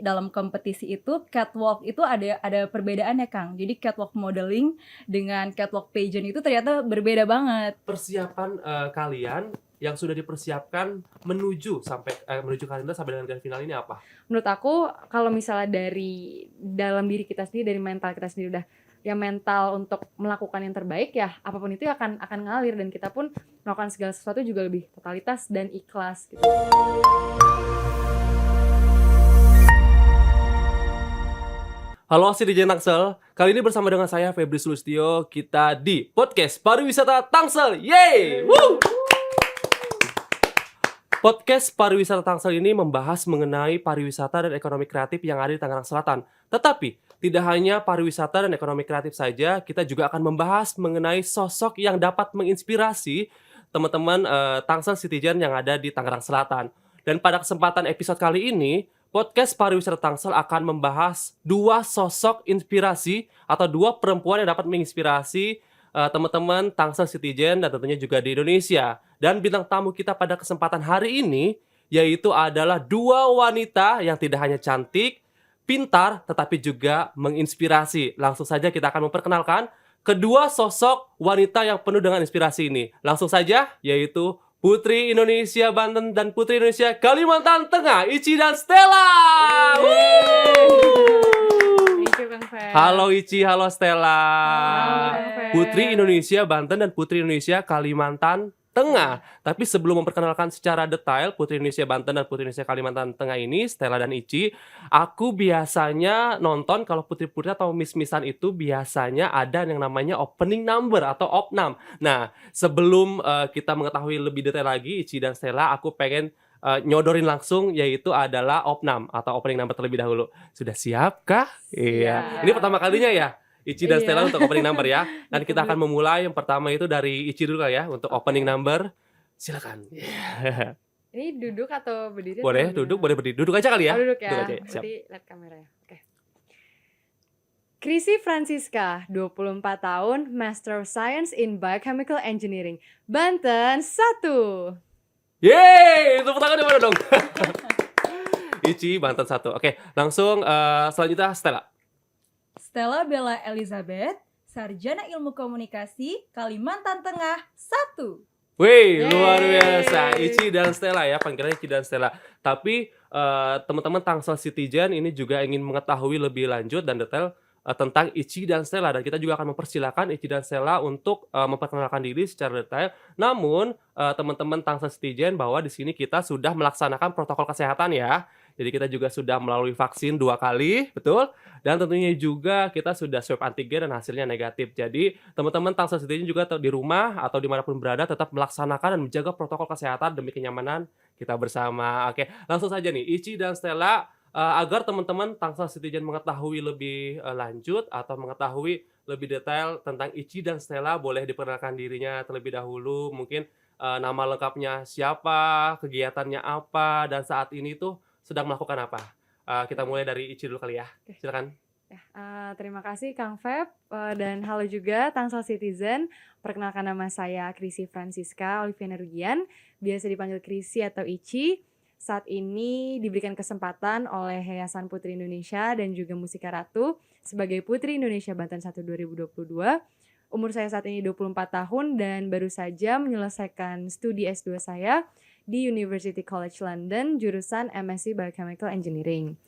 dalam kompetisi itu catwalk itu ada perbedaannya, Kang. Jadi catwalk modeling dengan catwalk pageant itu ternyata berbeda banget. Persiapan kalian yang sudah dipersiapkan menuju kalian sampai dengan grand final ini apa? Menurut aku kalau misalnya dari dalam diri kita sendiri, dari mental kita sendiri udah ya mental untuk melakukan yang terbaik, ya apapun itu akan ngalir, dan kita pun melakukan segala sesuatu juga lebih totalitas dan ikhlas gitu. Halo Citizen Tangsel, kali ini bersama dengan saya Febri Sulistyo, kita di podcast Pariwisata Tangsel. Yeay! Woo! Podcast Pariwisata Tangsel ini membahas mengenai pariwisata dan ekonomi kreatif yang ada di Tangerang Selatan. Tetapi, tidak hanya pariwisata dan ekonomi kreatif saja, kita juga akan membahas mengenai sosok yang dapat menginspirasi teman-teman Tangsel Citizen yang ada di Tangerang Selatan. Dan pada kesempatan episode kali ini, podcast Pariwisata Tangsel akan membahas dua sosok inspirasi atau dua perempuan yang dapat menginspirasi teman-teman Tangsel Citizen dan tentunya juga di Indonesia. Dan bintang tamu kita pada kesempatan hari ini yaitu adalah dua wanita yang tidak hanya cantik, pintar, tetapi juga menginspirasi. Langsung saja kita akan memperkenalkan kedua sosok wanita yang penuh dengan inspirasi ini. Langsung saja, yaitu Putri Indonesia Banten dan Putri Indonesia Kalimantan Tengah, Ici dan Stella. Thank you, Kang Fer. Halo Ici, halo Stella. Halo, Kang Fer. Putri Indonesia Banten dan Putri Indonesia Kalimantan Tengah. Tapi sebelum memperkenalkan secara detail Putri Indonesia Banten dan Putri Indonesia Kalimantan Tengah ini, Stella dan Ici, aku biasanya nonton kalau putri-putri atau miss-missan itu biasanya ada yang namanya opening number atau opnam. Nah, sebelum kita mengetahui lebih detail lagi Ici dan Stella, aku pengen nyodorin langsung, yaitu adalah opnam atau opening number terlebih dahulu. Sudah siapkah? Iya. Ini pertama kalinya ya Ici dan Stella untuk opening number ya. Dan kita akan memulai yang pertama itu dari Ici dulu ya untuk opening number. Silakan. Ini duduk atau berdiri? Boleh atau duduk, boleh berdiri. Duduk aja kali ya. duduk ya. Duduk aja, siap. Berarti lihat kamera ya. Oke. Chrissy Francisca, 24 tahun, Master of Science in Biochemical Engineering, Banten 1. Yeay, tepuk tangan di mana dong? Ici Banten 1. Oke, langsung selanjutnya Stella. Stella Bella Elizabeth, Sarjana Ilmu Komunikasi, Kalimantan Tengah 1. Wih, Yeay. luar biasa. Ici dan Stella ya, panggilannya Ici dan Stella. Tapi teman-teman Tangsel Citizen ini juga ingin mengetahui lebih lanjut dan detail tentang Ici dan Stella. Dan kita juga akan mempersilahkan Ici dan Stella untuk memperkenalkan diri secara detail. Namun, teman-teman Tangsel Citizen bahwa di sini kita sudah melaksanakan protokol kesehatan ya. Jadi kita juga sudah melalui vaksin 2 kali, betul? Dan tentunya juga kita sudah swab antigen dan hasilnya negatif. Jadi teman-teman Tangsel Citizen juga di rumah atau dimanapun berada tetap melaksanakan dan menjaga protokol kesehatan demi kenyamanan kita bersama. Oke, langsung saja nih, Ici dan Stella, agar teman-teman Tangsel Citizen mengetahui lebih lanjut atau mengetahui lebih detail tentang Ici dan Stella, boleh diperkenalkan dirinya terlebih dahulu. Mungkin nama lengkapnya siapa, kegiatannya apa, dan saat ini tuh sedang melakukan apa. Kita mulai dari Ici dulu kali ya. Silakan. Terima kasih Kang Feb, dan halo juga Tangsel Citizen. Perkenalkan, nama saya Chrissy Francisca Oliviana Rugian, biasa dipanggil Chrissy atau Ici. Saat ini diberikan kesempatan oleh Yayasan Putri Indonesia dan juga Musika Ratu sebagai Putri Indonesia Banten 1 2022. Umur saya saat ini 24 tahun dan baru saja menyelesaikan studi S2 saya di University College London, jurusan MSc Biochemical Engineering.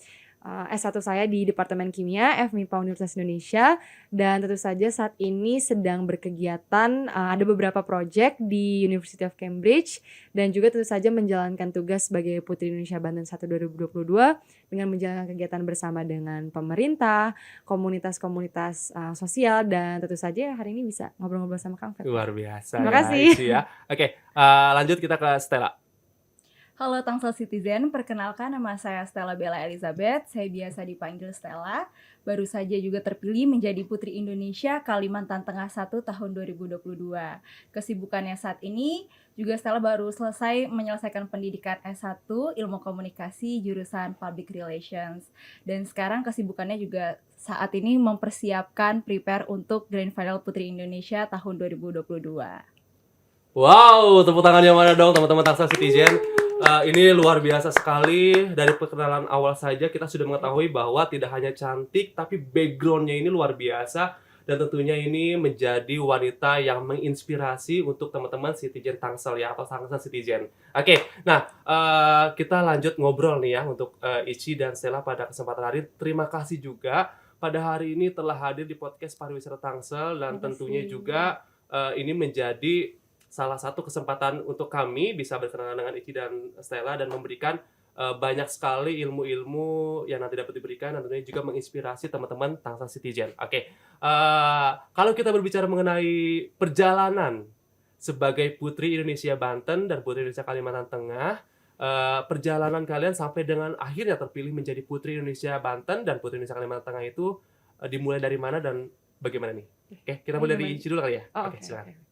S1 saya di Departemen Kimia FMIPA Universitas Indonesia, dan tentu saja saat ini sedang berkegiatan, ada beberapa proyek di University of Cambridge, dan juga tentu saja menjalankan tugas sebagai Putri Indonesia Banten 1 2022 dengan menjalankan kegiatan bersama dengan pemerintah, komunitas-komunitas sosial, dan tentu saja hari ini bisa ngobrol-ngobrol sama Kang Fer. Luar biasa. Terima kasih. Ici ya. Oke, lanjut kita ke Stella. Halo Tangsel Citizen, perkenalkan nama saya Stella Bella Elizabeth, saya biasa dipanggil Stella. Baru saja juga terpilih menjadi Putri Indonesia Kalimantan Tengah 1 tahun 2022. Kesibukannya saat ini juga Stella baru selesai menyelesaikan pendidikan S1 Ilmu Komunikasi jurusan Public Relations. Dan sekarang kesibukannya juga saat ini mempersiapkan prepare untuk Grand Final Putri Indonesia tahun 2022. Wow, tepuk tangannya mana dong teman-teman Tangsel Citizen. Ini luar biasa sekali. Dari perkenalan awal saja kita sudah mengetahui bahwa tidak hanya cantik, tapi background-nya ini luar biasa. Dan tentunya ini menjadi wanita yang menginspirasi untuk teman-teman Citizen Tangsel ya, atau Tangsel Citizen. Oke, nah kita lanjut ngobrol nih ya untuk Ici dan Stella pada kesempatan hari. Terima kasih juga pada hari ini telah hadir di podcast Pariwisata Tangsel dan Terima tentunya kasih. juga ini menjadi salah satu kesempatan untuk kami bisa berkenalan dengan Ici dan Stella dan memberikan banyak sekali ilmu-ilmu yang nanti dapat diberikan dan tentunya juga menginspirasi teman-teman Tangsel Citizen. Oke, kalau kita berbicara mengenai perjalanan sebagai Putri Indonesia Banten dan Putri Indonesia Kalimantan Tengah, perjalanan kalian sampai dengan akhirnya terpilih menjadi Putri Indonesia Banten dan Putri Indonesia Kalimantan Tengah itu dimulai dari mana dan bagaimana nih? Oke, kita mulai dari Ici dulu kali ya. Oh, Oke, oke, silakan. oke.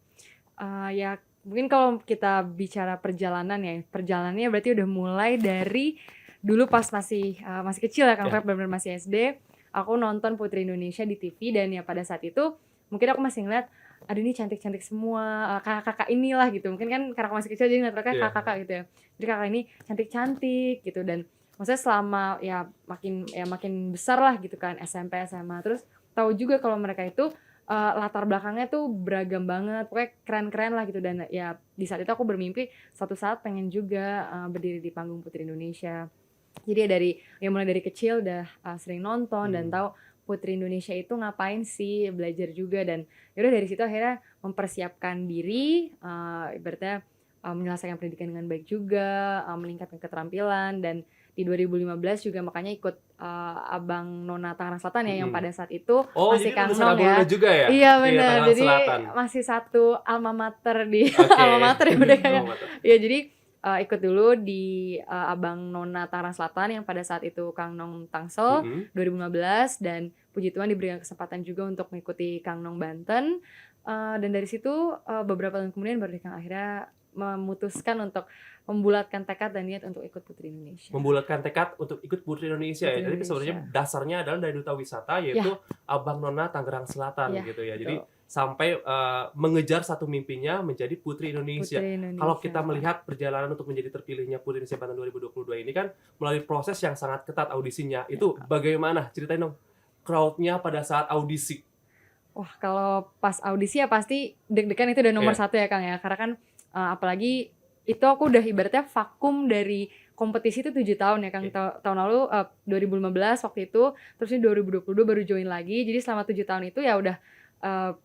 Ya mungkin kalau kita bicara perjalanan ya, perjalanannya berarti udah mulai dari dulu pas masih kecil ya Kang Ya. Feb, benar-benar masih SD. Aku nonton Putri Indonesia di TV dan ya pada saat itu mungkin aku masih ngeliat, aduh ini cantik-cantik semua, kakak-kakak inilah gitu. Mungkin kan karena aku masih kecil jadi ngeliat mereka Iya. kakak-kakak gitu ya. Jadi kakak ini cantik-cantik gitu dan maksudnya selama ya makin besar lah gitu kan, SMP, SMA. Terus tahu juga kalau mereka itu latar belakangnya tuh beragam banget, pokoknya keren-keren lah gitu. Dan ya di saat itu aku bermimpi suatu saat pengen juga berdiri di panggung Putri Indonesia. Jadi ya mulai dari kecil udah sering nonton dan tahu Putri Indonesia itu ngapain sih, belajar juga. Dan yaudah dari situ akhirnya mempersiapkan diri, ibaratnya menyelesaikan pendidikan dengan baik juga, meningkatkan keterampilan. Dan di 2015 juga makanya ikut Abang Nona Tangerang Selatan ya, yang pada saat itu Oh, masih jadi Kang lulusan Nong Abang ya. Nona juga ya? Iya benar, Tangerang jadi Selatan. masih satu alma mater di Oke. alma mater ya udah kayak. Alma mater. Ya jadi ikut dulu di Abang Nona Tangerang Selatan yang pada saat itu Kang Nong Tangsel 2015, dan puji Tuhan diberikan kesempatan juga untuk mengikuti Kang Nong Banten. Dan dari situ beberapa tahun kemudian baru Kang akhirnya memutuskan untuk membulatkan tekad dan niat untuk ikut Putri Indonesia. Membulatkan tekad untuk ikut Putri Indonesia ya. Putri Jadi Indonesia. sebenarnya dasarnya adalah dari Duta Wisata yaitu Abang Nona Tangerang Selatan Ya, gitu ya. betul. Jadi sampai mengejar satu mimpinya menjadi Putri Indonesia. Putri Indonesia. Kalau kita melihat perjalanan untuk menjadi terpilihnya Putri Indonesia Banten 2022 ini kan melalui proses yang sangat ketat audisinya. Itu bagaimana? Ceritain dong crowd-nya pada saat audisi. Wah, kalau pas audisi ya pasti deg-degan, itu udah nomor Iya. satu ya Kang ya. Karena kan apalagi itu aku udah ibaratnya vakum dari kompetisi itu 7 tahun ya Kang. Tahun lalu 2015 waktu itu, terus ini 2022 baru join lagi. Jadi selama 7 tahun itu ya udah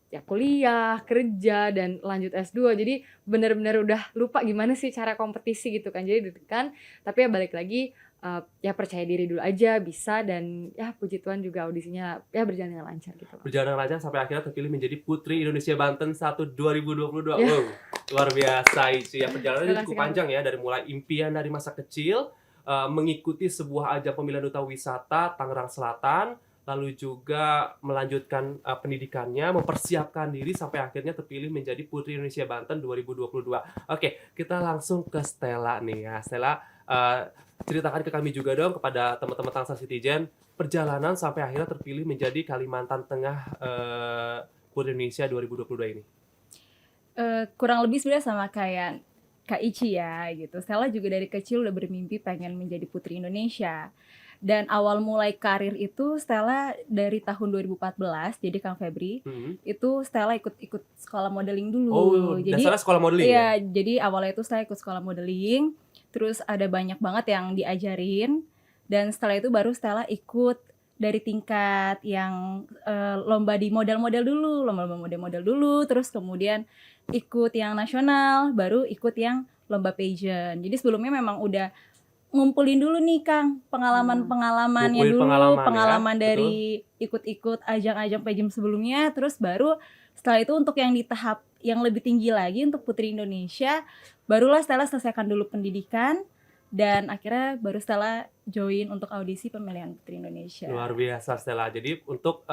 ya kuliah, kerja, dan lanjut S2. Jadi benar-benar udah lupa gimana sih cara kompetisi gitu kan. Jadi deg-degan, tapi ya balik lagi ya percaya diri dulu aja bisa. Dan ya puji Tuhan juga audisinya ya berjalan dengan lancar gitu. Berjalan lancar sampai akhirnya terpilih menjadi Putri Indonesia Banten 1 2022. Ya. Wow, luar biasa Ici ya. Perjalanannya Terima cukup kasih, panjang ya, dari mulai impian dari masa kecil mengikuti sebuah ajang pemilihan duta wisata Tangerang Selatan, lalu juga melanjutkan pendidikannya, mempersiapkan diri sampai akhirnya terpilih menjadi Putri Indonesia Banten 2022. Oke, kita langsung ke Stella nih ya. Stella, ceritakan ke kami juga dong, kepada teman-teman Tangsel Citizen, perjalanan sampai akhirnya terpilih menjadi Kalimantan Tengah Putri Indonesia 2022 ini. Kurang lebih sebenarnya sama kayak Kak Ici ya gitu. Stella juga dari kecil udah bermimpi pengen menjadi Putri Indonesia. Dan awal mulai karir itu Stella dari tahun 2014, jadi Kang Febri, itu Stella ikut sekolah modeling dulu. Oh, jadi dasarnya sekolah modeling iya, ya? jadi awalnya itu Stella ikut sekolah modeling, terus ada banyak banget yang diajarin, dan setelah itu baru Stella ikut dari tingkat yang lomba di model-model dulu, lomba-lomba model-model dulu, terus kemudian ikut yang nasional, baru ikut yang lomba pageant. Jadi sebelumnya memang udah ngumpulin dulu nih Kang pengalaman-pengalamannya Ngumpulin dulu, pengalaman ya, dari ikut-ikut ajang-ajang pageant sebelumnya, terus baru setelah itu untuk yang di tahap yang lebih tinggi lagi untuk Putri Indonesia, barulah Stella selesaikan dulu pendidikan dan akhirnya baru Stella join untuk audisi pemilihan Putri Indonesia. Luar biasa Stella. Jadi untuk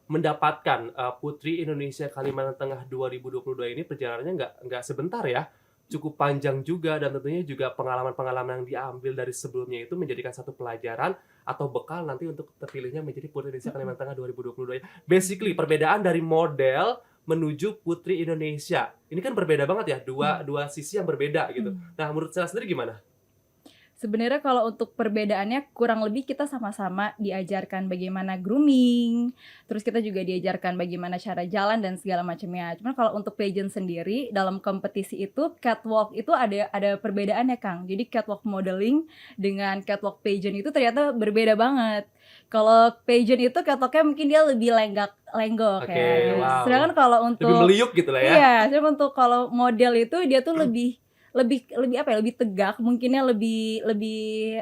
mendapatkan Putri Indonesia Kalimantan Tengah 2022 ini perjalanannya nggak sebentar ya. Cukup panjang juga, dan tentunya juga pengalaman-pengalaman yang diambil dari sebelumnya itu menjadikan satu pelajaran atau bekal nanti untuk terpilihnya menjadi Putri Indonesia Kalimantan Tengah 2022. Basically perbedaan dari model menuju Putri Indonesia ini kan berbeda banget ya, dua sisi yang berbeda gitu. Nah menurut saya sendiri gimana? Sebenarnya kalau untuk perbedaannya kurang lebih kita sama-sama diajarkan bagaimana grooming, terus kita juga diajarkan bagaimana cara jalan dan segala macamnya. Cuman kalau untuk pageant sendiri dalam kompetisi itu catwalk itu ada perbedaannya Kang. Jadi catwalk modeling dengan catwalk pageant itu ternyata berbeda banget. Kalau pageant itu catwalknya mungkin dia lebih lenggok Oke, ya. wow. Sedangkan kalau Lebih untuk meliuk gitu lah ya. iya, sedangkan untuk kalau model itu dia tuh lebih lebih apa ya, lebih tegak, mungkinnya lebih lebih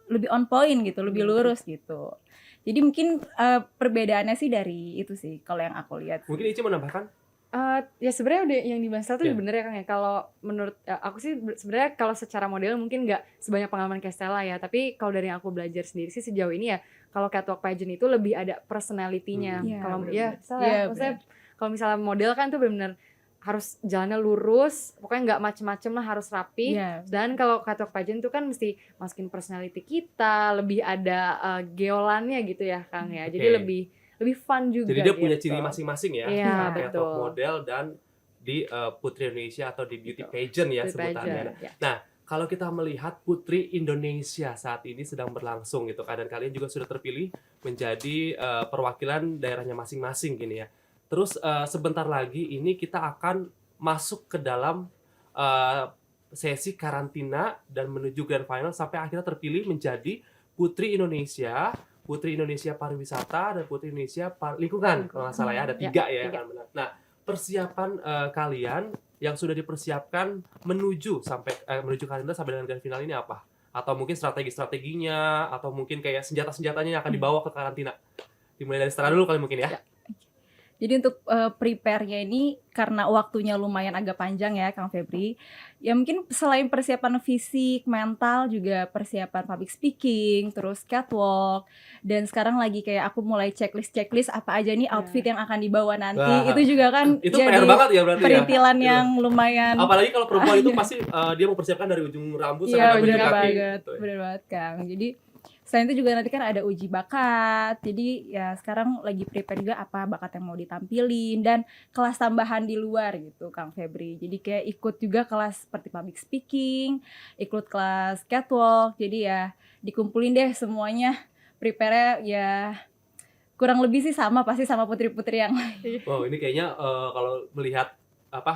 lebih on point gitu, lebih lurus gitu. Jadi mungkin perbedaannya sih dari itu sih kalau yang aku lihat. Mungkin Ici menambahkan? Ya sebenarnya udah yang dibahas tuh Iya. bener ya Kang ya. Kalau menurut aku sih sebenarnya kalau secara model mungkin nggak sebanyak pengalaman kayak Stella ya. Tapi kalau dari yang aku belajar sendiri sih sejauh ini ya, kalau catwalk pageant itu lebih ada personality-nya. Iya, Kalau bener-bener. ya salah Iya, ya, maksudnya kalau misalnya model kan tuh benar-benar harus jalannya lurus, pokoknya nggak macem-macem lah, harus rapi. Iya. Dan kalau catwalk pageant tuh kan mesti masukin personality kita, lebih ada geolannya gitu ya Kang ya. Jadi Oke. lebih fun juga. Jadi dia punya gitu. ciri masing-masing ya. Iya, Kayak betul. top model dan di Putri Indonesia atau di beauty pageant ya Beauty sebutannya. pageant, ya. Kalau kita melihat Putri Indonesia saat ini sedang berlangsung gitu kan, dan kalian juga sudah terpilih menjadi perwakilan daerahnya masing-masing gini ya. Terus sebentar lagi ini kita akan masuk ke dalam sesi karantina dan menuju grand final sampai akhirnya terpilih menjadi Putri Indonesia Pariwisata dan Putri Indonesia Lingkungan kalau nggak salah ya, ada 3 ya yang akan menang. Nah, persiapan kalian yang sudah dipersiapkan menuju karantina sampai dengan grand final ini apa? Atau mungkin strategi-strateginya, atau mungkin kayak senjata-senjatanya yang akan dibawa ke karantina. Dimulai dari Stella dulu kali mungkin ya. Jadi untuk prepare-nya ini karena waktunya lumayan agak panjang ya Kang Febri. Ya mungkin selain persiapan fisik, mental juga persiapan public speaking, terus catwalk. Dan sekarang lagi kayak aku mulai checklist apa aja nih outfit yang akan dibawa nanti. Wah. Itu juga kan Itu jadi PR banget ya berarti ya. perintilan yang lumayan. Apalagi kalau perempuan itu pasti dia mempersiapkan dari ujung rambut Iya, sampai ujung bener kaki. banget, Gitu ya. bener banget Kang. Jadi selain itu juga nanti kan ada uji bakat. Jadi ya sekarang lagi prepare juga apa bakat yang mau ditampilin dan kelas tambahan di luar gitu Kang Febri. Jadi kayak ikut juga kelas seperti public speaking, ikut kelas catwalk. Jadi ya dikumpulin deh semuanya. Prepare-nya ya kurang lebih sih sama, pasti sama putri-putri yang lain. Wow, ini kayaknya kalau melihat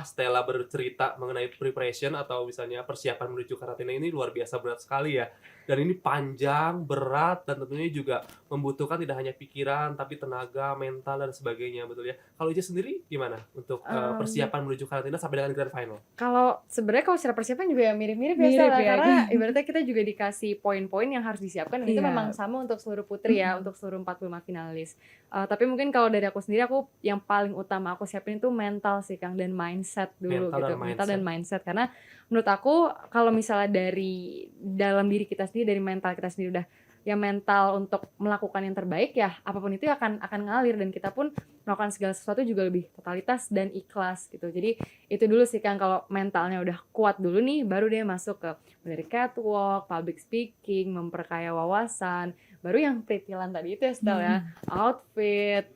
Stella bercerita mengenai preparation atau misalnya persiapan menuju karantina ini luar biasa berat sekali ya. Dan ini panjang, berat, dan tentunya juga membutuhkan tidak hanya pikiran tapi tenaga, mental dan sebagainya, betul ya. Kalau Ica sendiri gimana untuk persiapan menuju karantina sampai dengan grand final? Kalau sebenarnya kalau secara persiapan juga ya mirip-mirip ya, Mirip Stella, ya. karena ibaratnya kita juga dikasih poin-poin yang harus disiapkan dan itu Iya. memang sama untuk seluruh putri ya, untuk seluruh 45 finalis. Tapi mungkin kalau dari aku sendiri, aku yang paling utama aku siapin itu mental sih Kang, dan mindset dulu Mental gitu. dan Mental dan mindset. mindset, karena menurut aku kalau misalnya dari dalam diri kita sendiri, dari mental kita sendiri udah ya mental untuk melakukan yang terbaik, ya apapun itu akan ngalir dan kita pun melakukan segala sesuatu juga lebih totalitas dan ikhlas gitu. Jadi itu dulu sih Kang, kalau mentalnya udah kuat dulu nih baru dia masuk ke dari catwalk, public speaking, memperkaya wawasan, baru yang pretilan tadi itu ya Stel ya, outfit,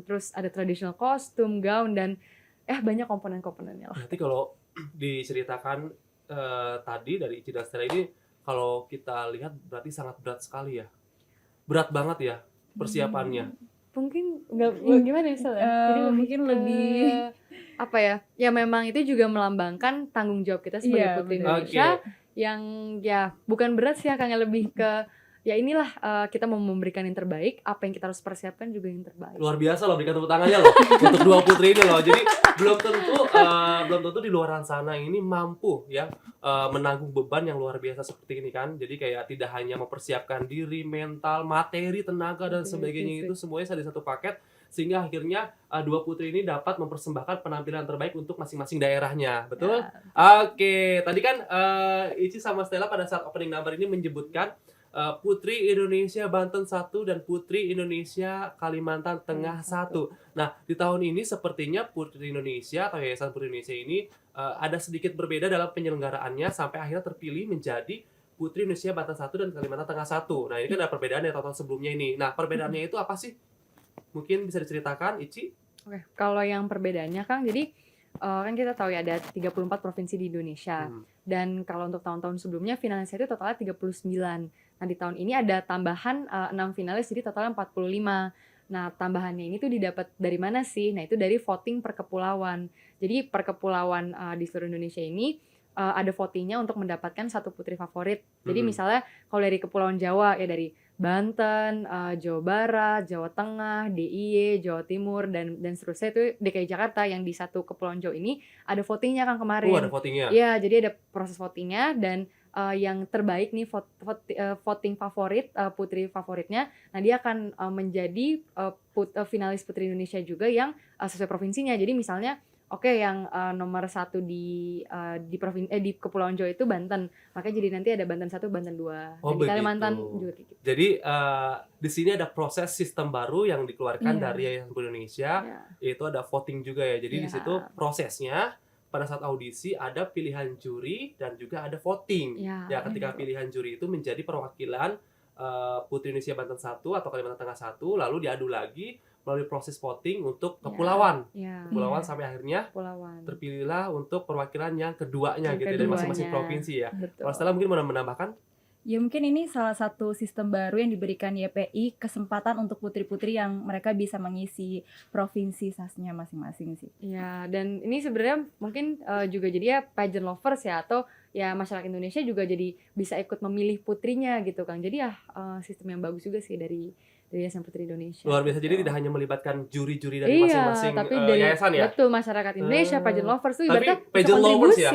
terus ada traditional costume, gown, dan banyak komponen-komponennya lah. Berarti kalau diceritakan tadi dari Ici dan Stella ini, kalau kita lihat berarti sangat berat sekali ya. Berat banget ya persiapannya. Mungkin nggak gimana ya Stel ya? Jadi Mungkin ke- lebih- apa ya? Ya memang itu juga melambangkan tanggung jawab kita sebagai Iya, putri bener. Indonesia yang ya bukan berat sih ya Kang, yang lebih ke ya inilah kita mau memberikan yang terbaik, apa yang kita harus persiapkan juga yang terbaik. Luar biasa loh, berikan tepuk tangannya loh untuk dua putri ini loh. Jadi belum tentu di luaran sana ini mampu ya menanggung beban yang luar biasa seperti ini kan. Jadi kayak tidak hanya mempersiapkan diri, mental, materi, tenaga dan Betul, sebagainya, fisik. itu semuanya ada di satu paket, sehingga akhirnya dua putri ini dapat mempersembahkan penampilan terbaik untuk masing-masing daerahnya. Betul? Oke, tadi kan Ici sama Stella pada saat opening number ini menyebutkan Putri Indonesia Banten 1 dan Putri Indonesia Kalimantan Tengah 1. Nah, di tahun ini sepertinya Putri Indonesia atau Yayasan Putri Indonesia ini ada sedikit berbeda dalam penyelenggaraannya sampai akhirnya terpilih menjadi Putri Indonesia Banten 1 dan Kalimantan Tengah 1. Nah, ini kan ada perbedaan ya tahun sebelumnya ini. Nah, perbedaannya itu apa sih? Mungkin bisa diceritakan, Ici? Oke, kalau yang perbedaannya Kang, jadi kan kita tahu ya ada 34 provinsi di Indonesia. Dan kalau untuk tahun-tahun sebelumnya finalisnya itu totalnya 39. Nah, di tahun ini ada tambahan 6 finalis jadi totalnya 45. Nah, tambahannya ini tuh didapat dari mana sih? Nah, itu dari voting per kepulauan. Jadi per kepulauan di seluruh Indonesia ini ada votingnya untuk mendapatkan satu putri favorit. Jadi misalnya kalau dari Kepulauan Jawa ya dari Banten, Jawa Barat, Jawa Tengah, DIY, Jawa Timur dan seterusnya itu DKI Jakarta yang di satu Kepulauan Jawa ini ada votingnya kan kemarin. Ada votingnya. Iya, jadi ada proses votingnya dan yang terbaik nih voting favorit putri favoritnya. Nah, dia akan menjadi finalis Putri Indonesia juga yang sesuai provinsinya. Jadi misalnya yang nomor 1 di Kepulauan Jawa itu Banten. Makanya jadi nanti ada Banten 1, Banten 2. Oh, di Kalimantan juga gitu. Jadi di sini ada proses sistem baru yang dikeluarkan dari Yayasan Putri Indonesia, yaitu ada voting juga ya. Jadi di situ prosesnya pada saat audisi ada pilihan juri dan juga ada voting. Ya, ketika pilihan juri itu menjadi perwakilan Putri Indonesia Banten 1 atau Kalimantan Tengah 1, lalu diadu lagi melalui proses voting untuk kepulauan. Kepulauan sampai akhirnya terpilihlah untuk perwakilan yang keduanya gitu dari masing-masing provinsi ya. Kalau Stella mungkin mau menambahkan? Ya mungkin ini salah satu sistem baru yang diberikan YPI kesempatan untuk putri-putri yang mereka bisa mengisi provinsi sasnya masing-masing sih. Ya, dan ini sebenarnya mungkin juga jadi ya pageant lovers ya atau ya masyarakat Indonesia juga jadi bisa ikut memilih putrinya gitu Kang. Jadi ya sistem yang bagus juga sih dari Yayasan Putri Indonesia. Luar biasa, jadi tidak hanya melibatkan juri-juri dari masing-masing tapi dari, yayasan ya? Betul, masyarakat Indonesia, pageant lovers tuh ibaratnya tapi pageant lovers ya?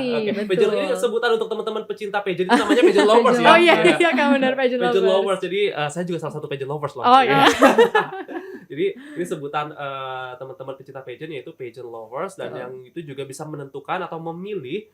Pageant ini sebutan untuk teman-teman pecinta pageant itu namanya pageant lovers ya? Oh iya, Kang, benar pageant lovers. Jadi saya juga salah satu pageant lovers loh. Oh iya. Jadi ini sebutan teman-teman pecinta pageant yaitu pageant lovers, dan yang itu juga bisa menentukan atau memilih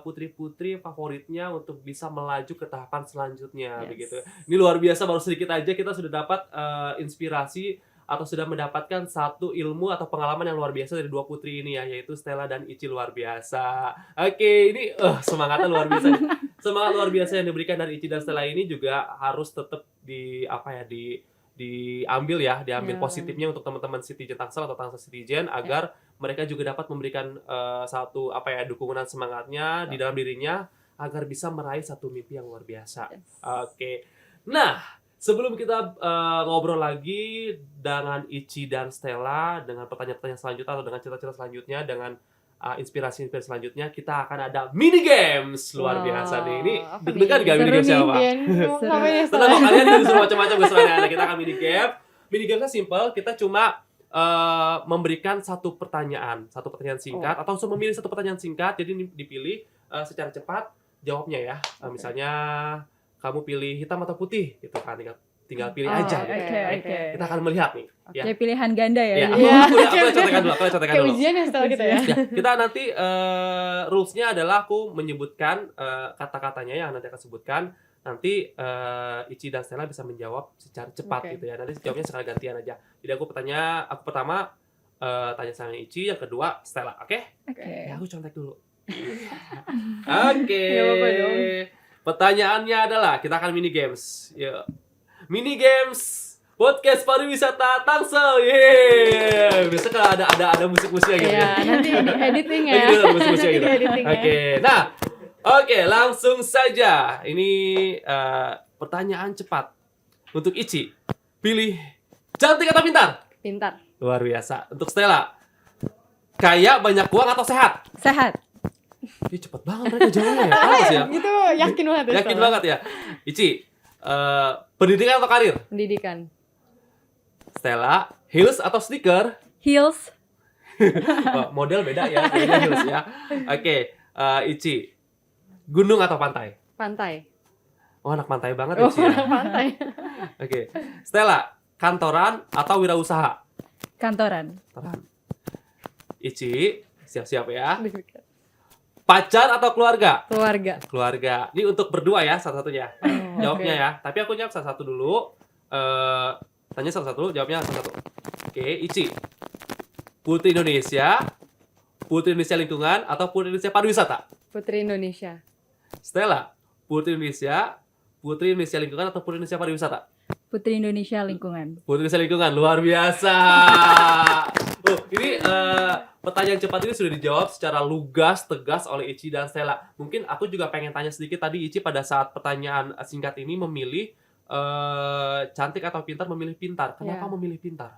putri-putri favoritnya untuk bisa melaju ke tahapan selanjutnya begitu. Ini luar biasa, baru sedikit aja kita sudah dapat inspirasi atau sudah mendapatkan satu ilmu atau pengalaman yang luar biasa dari dua putri ini ya, yaitu Stella dan Ici. Luar biasa. Oke, ini semangatnya luar biasa. Semangat luar biasa yang diberikan dari Ici dan Stella ini juga harus tetap diambil positifnya untuk teman-teman Citizen Tangsel atau Tangsel Citizen agar mereka juga dapat memberikan satu dukungan semangatnya di dalam dirinya agar bisa meraih satu mimpi yang luar biasa. Oke. Nah, sebelum kita ngobrol lagi dengan Ici dan Stella dengan pertanyaan-pertanyaan selanjutnya atau dengan cerita-cerita selanjutnya dengan inspirasi-inspirasi selanjutnya, kita akan ada mini games luar biasa nih. Ini deg-degan gak mini games siapa? Tenang kok, kalian disuruh macam-macam kesukaan. Kita akan mini game. Mini gamesnya simple, kita cuma memberikan satu pertanyaan singkat atau memilih satu pertanyaan singkat. Jadi dipilih secara cepat jawabnya ya. Misalnya kamu pilih hitam atau putih gitu kan, tinggal pilih aja gitu. Okay. Kita akan melihat nih ya. Kayak pilihan ganda ya. Aku contohkan dulu. Kayak ujian ya setelah kita ya. Kita nanti rules-nya adalah aku menyebutkan kata-katanya yang nanti akan sebutkan. Nanti Ici dan Stella bisa menjawab secara cepat gitu ya. Nanti jawabnya sekali gantian aja. Jadi aku pertama tanya sama Ici, yang kedua Stella, oke? Oke. Ya, aku contek dulu. Oke. Pertanyaannya adalah, kita akan mini games. Yuk. Mini games podcast pariwisata Tangsel. Yeay. Bisa kalau ada musik-musiknya gitu ya. Nanti editing ya. Musik-musiknya gitu. Oke. Nah, langsung saja. Ini pertanyaan cepat untuk Ici. Pilih cantik atau pintar? Pintar. Luar biasa. Untuk Stella, kaya, banyak uang atau sehat? Sehat. Ini cepet banget mereka jawabnya ya. Ya. Gitu, yakin banget ya. Yakin banget ya. Ici, pendidikan atau karir? Pendidikan. Stella, heels atau sneaker? Heels. Model beda ya, heels ya. Oke, Ici, gunung atau pantai? Pantai. Oh, anak pantai banget Ici. Anak pantai. Oke, Stella, kantoran atau wirausaha? Kantoran. Ici, siap-siap ya. Pacar atau keluarga? Keluarga. Keluarga. Ini untuk berdua ya, satu-satunya. Jawabnya ya. Tapi aku jawab satu-satu dulu. Tanya satu-satu, jawabnya satu-satu. Oke, Ici. Putri Indonesia Lingkungan, atau Putri Indonesia Pariwisata? Putri Indonesia. Stella, Putri Indonesia Lingkungan, atau Putri Indonesia Pariwisata? Putri Indonesia Lingkungan. Putri Indonesia Lingkungan, luar biasa. Tuh, ini pertanyaan cepat ini sudah dijawab secara lugas, tegas oleh Ici dan Stella. Mungkin aku juga pengen tanya sedikit tadi Ici pada saat pertanyaan singkat ini memilih cantik atau pintar, memilih pintar. Kenapa Ya. memilih pintar?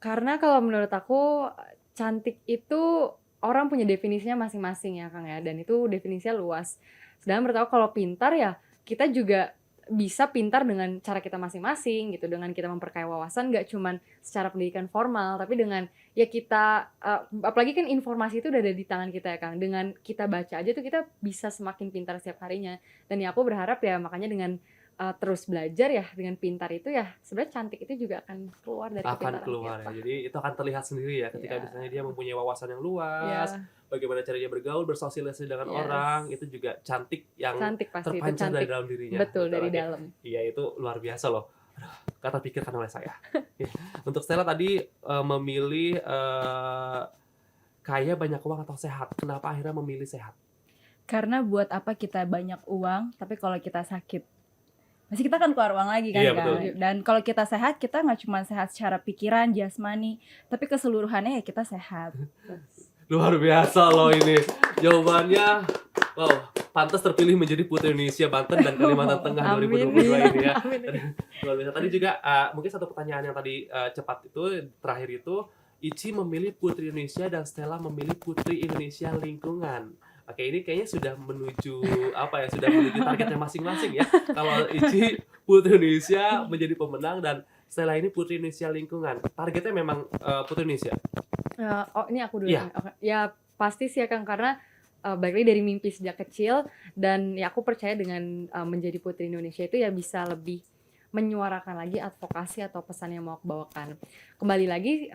Karena kalau menurut aku cantik itu orang punya definisinya masing-masing ya Kang ya, dan itu definisinya luas. Sedangkan menurut aku kalau pintar ya kita juga bisa pintar dengan cara kita masing-masing gitu, dengan kita memperkaya wawasan nggak cuman secara pendidikan formal, tapi dengan ya kita apalagi kan informasi itu udah ada di tangan kita ya Kang. Dengan kita baca aja tuh kita bisa semakin pintar setiap harinya. Dan ya aku berharap ya makanya dengan terus belajar ya dengan pintar itu ya sebenarnya cantik itu juga akan keluar dari Akan kepintaran keluar ya. kita. Jadi itu akan terlihat sendiri ya ketika Iya. misalnya dia mempunyai wawasan yang luas, Iya, bagaimana cara dia bergaul, bersosialisasi dengan yes. orang, itu juga cantik yang Cantik pasti itu terpancar dari cantik. dalam dirinya. Betul dari oke. dalam. Iya, itu luar biasa loh. Aduh, gak terpikirkan oleh saya. Ya. Untuk Stella tadi memilih kaya, banyak uang atau sehat. Kenapa akhirnya memilih sehat? Karena buat apa kita banyak uang, tapi kalau kita sakit, pasti kita kan keluar uang lagi kan, Iya, Kang? betul. Dan kalau kita sehat, kita nggak cuma sehat secara pikiran, jasmani, tapi keseluruhannya ya kita sehat. Luar biasa loh ini. Jawabannya, wow, pantas terpilih menjadi Putri Indonesia Banten dan Kalimantan Tengah Amin. 2022 ini ya. Amin. Luar biasa. Tadi juga mungkin satu pertanyaan yang tadi cepat itu, terakhir itu, Ici memilih Putri Indonesia dan Stella memilih Putri Indonesia Lingkungan. Oke, ini kayaknya sudah menuju apa ya? Sudah menuju targetnya masing-masing ya. Kalau Ici Putri Indonesia menjadi pemenang dan Stella ini Putri Indonesia Lingkungan. Targetnya memang Putri Indonesia. Oh ini aku dulu. Iya. Oke. Ya pasti sih ya Kang karena balik lagi dari mimpi sejak kecil dan ya aku percaya dengan menjadi Putri Indonesia itu ya bisa lebih menyuarakan lagi advokasi atau pesan yang mau aku bawakan. Kembali lagi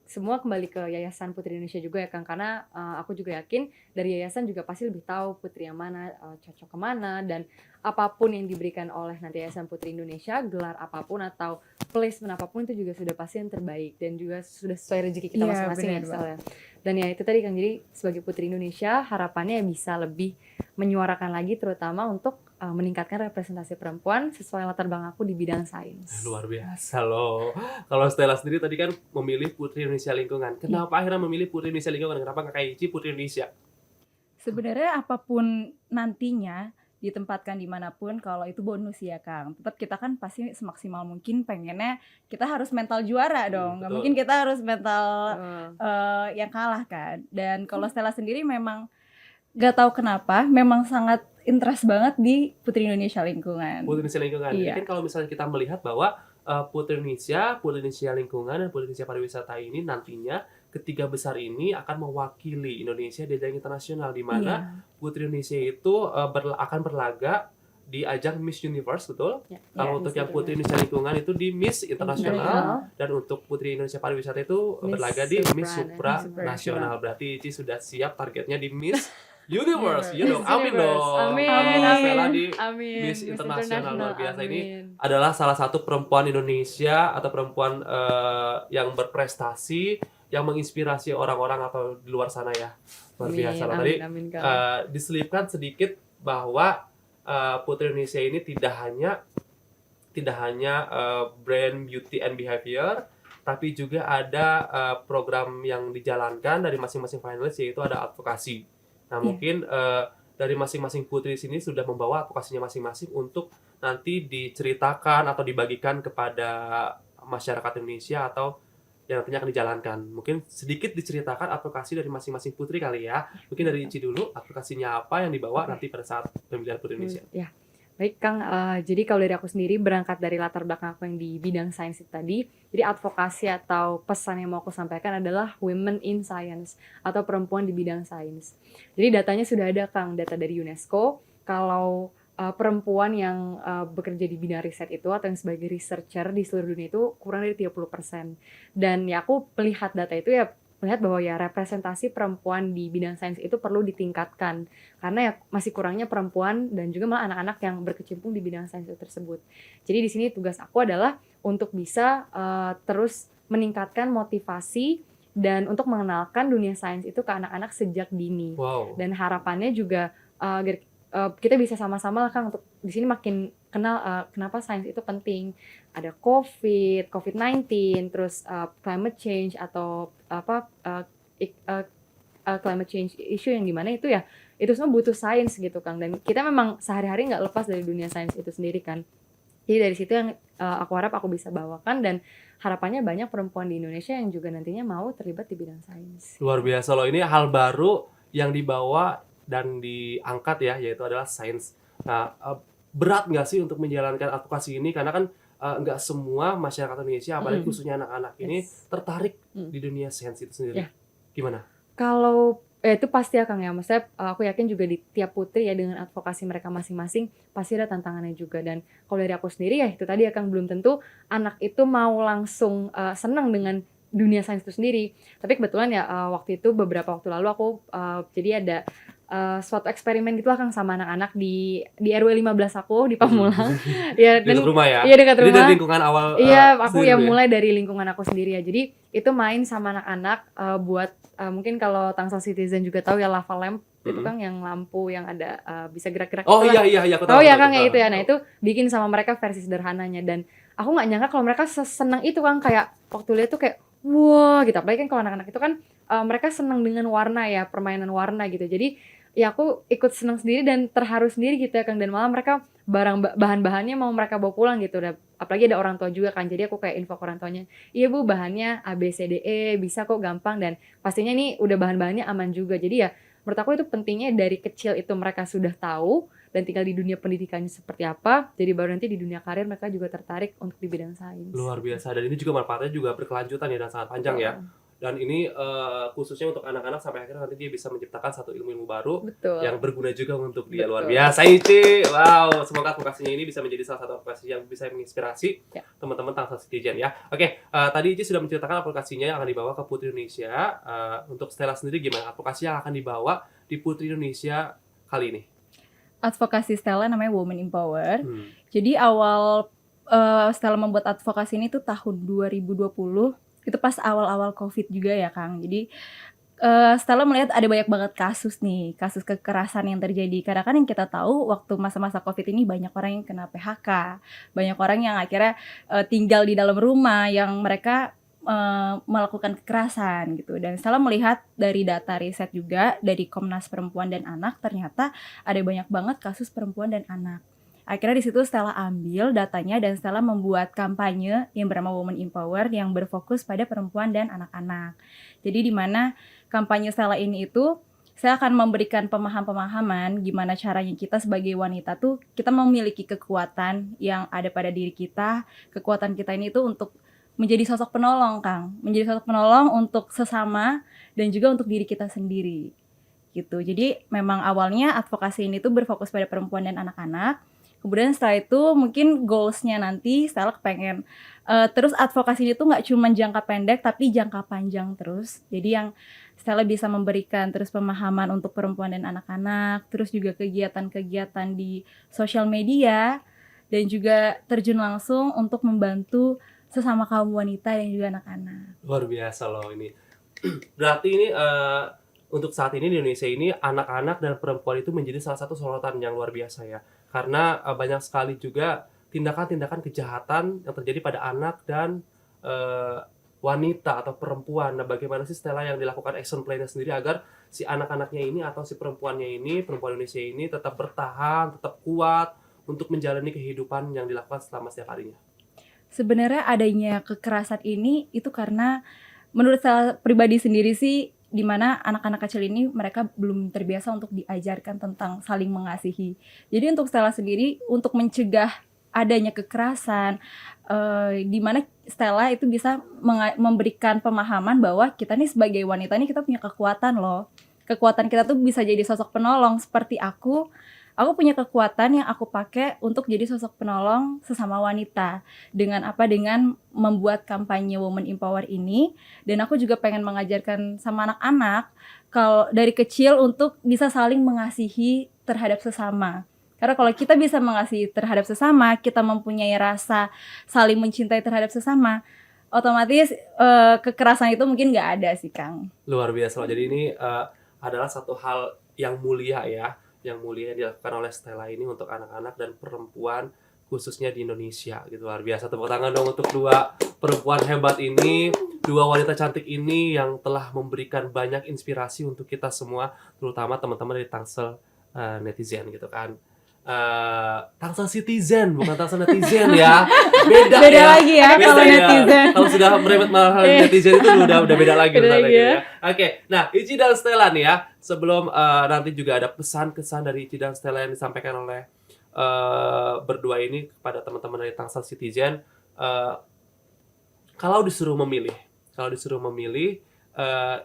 semua kembali ke Yayasan Putri Indonesia juga ya Kang karena aku juga yakin dari yayasan juga pasti lebih tahu putri yang mana cocok kemana dan apapun yang diberikan oleh nanti Yayasan Putri Indonesia, gelar apapun atau placement apapun itu juga sudah pasti yang terbaik dan juga sudah sesuai rezeki kita Iya, masing-masing ya benar Stel ya. Dan ya itu tadi Kang, jadi sebagai Putri Indonesia harapannya bisa lebih menyuarakan lagi terutama untuk meningkatkan representasi perempuan sesuai latar belakang aku di bidang sains. Luar biasa loh. Kalau Stella sendiri tadi kan memilih Putri Indonesia Lingkungan. Kenapa akhirnya memilih Putri Indonesia Lingkungan? Kenapa nggak kayak Ici Putri Indonesia? Sebenarnya apapun nantinya ditempatkan dimanapun, kalau itu bonus ya Kang. Tetap kita kan pasti semaksimal mungkin pengennya kita harus mental juara dong. Nggak betul. mungkin kita harus mental Eh, yang kalah kan. Dan kalau Stella sendiri memang nggak tahu kenapa, memang sangat interest banget di Putri Indonesia Lingkungan. Putri Indonesia Lingkungan. Iya. Jadi kan kalau misalnya kita melihat bahwa Putri Indonesia Lingkungan dan Putri Indonesia Pariwisata ini nantinya ketiga besar ini akan mewakili Indonesia di ajang internasional di mana Iya. Putri Indonesia itu akan berlaga di ajang Miss Universe, betul? ya, Kalau ya, untuk Miss yang Putri Universe. Indonesia Lingkungan itu di Miss Internasional Internasional. dan untuk Putri Indonesia Pariwisata itu Miss berlaga di Miss Supra Supranasional. Berarti Ici sudah siap targetnya di Miss Universe. Miss Ya dong, amin Universe. dong. Amin, Kalau amin. Stella di Amin. Miss Internasional, luar biasa. Ini amin. adalah salah satu perempuan Indonesia atau perempuan yang berprestasi yang menginspirasi orang-orang atau di luar sana ya. Luar biasa lah. Tadi Amin, Kang. diselipkan sedikit bahwa Putri Indonesia ini tidak hanya brand beauty and behavior, tapi juga ada program yang dijalankan dari masing-masing finalis, yaitu ada advokasi. Nah, Iya. mungkin dari masing-masing putri sini sudah membawa advokasinya masing-masing untuk nanti diceritakan atau dibagikan kepada masyarakat Indonesia atau yang nantinya akan dijalankan. Mungkin sedikit diceritakan advokasi dari masing-masing putri kali ya. Mungkin dari Ici dulu, advokasinya apa yang dibawa nanti pada saat pemilihan Putri Indonesia. Ya, baik Kang. Jadi kalau dari aku sendiri berangkat dari latar belakang aku yang di bidang sains itu tadi, jadi advokasi atau pesan yang mau aku sampaikan adalah Women in Science atau perempuan di bidang sains. Jadi datanya sudah ada Kang, data dari UNESCO kalau perempuan yang bekerja di bidang riset itu atau yang sebagai researcher di seluruh dunia itu kurang dari 30%. Dan ya aku melihat data itu ya melihat bahwa ya representasi perempuan di bidang sains itu perlu ditingkatkan karena ya masih kurangnya perempuan dan juga malah anak-anak yang berkecimpung di bidang sains itu tersebut. Jadi di sini tugas aku adalah untuk bisa terus meningkatkan motivasi dan untuk mengenalkan dunia sains itu ke anak-anak sejak dini. Wow. Dan harapannya juga kita bisa sama-sama lah Kang untuk di sini makin kenal kenapa sains itu penting. Ada COVID-19, terus climate change atau climate change issue yang dimana itu ya itu semua butuh sains gitu Kang, dan kita memang sehari-hari nggak lepas dari dunia sains itu sendiri kan. Jadi dari situ yang aku harap aku bisa bawakan, dan harapannya banyak perempuan di Indonesia yang juga nantinya mau terlibat di bidang sains. Luar biasa loh, ini hal baru yang dibawa dan diangkat ya, yaitu adalah sains. Nah, berat nggak sih untuk menjalankan advokasi ini? Karena kan nggak semua masyarakat Indonesia, apalagi khususnya anak-anak ini tertarik di dunia sains itu sendiri. Yeah. Gimana? Kalau itu pasti ya Kang ya, maksudnya aku yakin juga di tiap putri ya dengan advokasi mereka masing-masing pasti ada tantangannya juga. Dan kalau dari aku sendiri ya itu tadi ya Kang, belum tentu anak itu mau langsung senang dengan dunia sains itu sendiri. Tapi kebetulan ya waktu itu beberapa waktu lalu aku jadi ada suatu eksperimen gitu lah Kang sama anak-anak di RW 15 aku di Pamulang. Ya, Dekat rumah ya? Iya, dekat Jadi rumah. dari lingkungan awal Iya, aku sendiri ya ya? mulai dari lingkungan aku sendiri ya. Jadi itu main sama anak-anak buat mungkin kalau Tangsel Citizen juga tahu ya lava lamp itu Kang, yang lampu yang ada bisa gerak-gerak Oh gitu lah. iya, aku Tahu tahu. ya Kang ya itu ya. Nah, itu bikin sama mereka versi sederhananya, dan aku nggak nyangka kalau mereka seneng itu Kang, kayak waktu lihat tuh kayak wah gitu. Apalagi kan kalau anak-anak itu kan mereka seneng dengan warna ya, permainan warna gitu. Jadi ya aku ikut seneng sendiri dan terharu sendiri gitu ya Kang, dan malah mereka bahan-bahannya mau mereka bawa pulang gitu. Dan apalagi ada orang tua juga kan, jadi aku kayak info ke orang tuanya, iya Bu, bahannya A B C D E, bisa kok, gampang, dan pastinya nih udah bahan-bahannya aman juga. Jadi ya menurut aku itu pentingnya dari kecil itu mereka sudah tahu, dan tinggal di dunia pendidikannya seperti apa, jadi baru nanti di dunia karir mereka juga tertarik untuk di bidang sains. Luar biasa, dan ini juga manfaatnya juga berkelanjutan ya dan sangat panjang ya. Dan ini khususnya untuk anak-anak sampai akhirnya nanti dia bisa menciptakan satu ilmu-ilmu baru Betul. yang berguna juga untuk dia. Betul. Luar biasa Ici. Wow, semoga advokasinya ini bisa menjadi salah satu advokasi yang bisa menginspirasi teman-teman Tangsel Citizen ya. Oke, tadi Ici sudah menceritakan advokasinya yang akan dibawa ke Putri Indonesia. Untuk Stella sendiri gimana advokasi yang akan dibawa di Putri Indonesia kali ini? Advokasi Stella namanya Women Empower. Jadi awal Stella membuat advokasi ini tuh tahun 2020. Itu pas awal-awal COVID juga ya Kang. Jadi Stella melihat ada banyak banget kasus kekerasan yang terjadi. Karena kan yang kita tahu waktu masa-masa COVID ini banyak orang yang kena PHK, banyak orang yang akhirnya tinggal di dalam rumah yang mereka melakukan kekerasan gitu. Dan Stella melihat dari data riset juga dari Komnas Perempuan dan Anak, ternyata ada banyak banget kasus perempuan dan anak. Akhirnya di situ Stella ambil datanya dan Stella membuat kampanye yang bernama Women Empower yang berfokus pada perempuan dan anak-anak. Jadi di mana kampanye Stella ini itu saya akan memberikan pemahaman gimana caranya kita sebagai wanita tuh kita memiliki kekuatan yang ada pada diri kita. Kekuatan kita ini tuh untuk menjadi sosok penolong, Kang. Menjadi sosok penolong untuk sesama dan juga untuk diri kita sendiri. Gitu. Jadi memang awalnya advokasi ini tuh berfokus pada perempuan dan anak-anak. Kemudian setelah itu mungkin goals-nya nanti Stella kepengen terus advokasi ini tuh gak cuma jangka pendek tapi jangka panjang terus. Jadi yang Stella bisa memberikan terus pemahaman untuk perempuan dan anak-anak, terus juga kegiatan-kegiatan di sosial media, dan juga terjun langsung untuk membantu sesama kaum wanita dan juga anak-anak. Luar biasa loh ini. Berarti ini untuk saat ini di Indonesia ini anak-anak dan perempuan itu menjadi salah satu sorotan yang luar biasa ya. Karena banyak sekali juga tindakan-tindakan kejahatan yang terjadi pada anak dan wanita atau perempuan. Nah, bagaimana sih Stella yang dilakukan action plan-nya sendiri agar si anak-anaknya ini atau si perempuannya ini, perempuan Indonesia ini tetap bertahan, tetap kuat untuk menjalani kehidupan yang dilakukan selama setiap harinya? Sebenarnya adanya kekerasan ini itu karena menurut saya pribadi sendiri sih, di mana anak-anak kecil ini mereka belum terbiasa untuk diajarkan tentang saling mengasihi. Jadi untuk Stella sendiri untuk mencegah adanya kekerasan, di mana Stella itu bisa memberikan pemahaman bahwa kita nih sebagai wanita nih kita punya kekuatan loh. Kekuatan kita tuh bisa jadi sosok penolong seperti aku punya kekuatan yang aku pakai untuk jadi sosok penolong sesama wanita. Dengan apa? Dengan membuat kampanye Women Empower ini. Dan aku juga pengen mengajarkan sama anak-anak kalau dari kecil untuk bisa saling mengasihi terhadap sesama. Karena kalau kita bisa mengasihi terhadap sesama, kita mempunyai rasa saling mencintai terhadap sesama, otomatis kekerasan itu mungkin nggak ada sih, Kang. Luar biasa loh. Jadi ini adalah satu hal yang mulia ya. yang mulia yang dilakukan oleh Stella ini untuk anak-anak dan perempuan khususnya di Indonesia gitu. Luar biasa, tepuk tangan dong untuk dua perempuan hebat ini, dua wanita cantik ini yang telah memberikan banyak inspirasi untuk kita semua, terutama teman-teman dari Tangsel netizen gitu kan. Tangsel Citizen bukan Tangsel netizen ya, beda Beda ya. lagi ya Beda kalau ya. netizen. Kalau sudah merembet mahal netizen itu udah beda lagi. Beda lagi ya. Oke, nah Ici dan Stella nih ya, sebelum nanti juga ada pesan-kesan dari Ici dan Stella yang disampaikan oleh berdua ini kepada teman-teman dari Tangsel Citizen. Kalau disuruh memilih,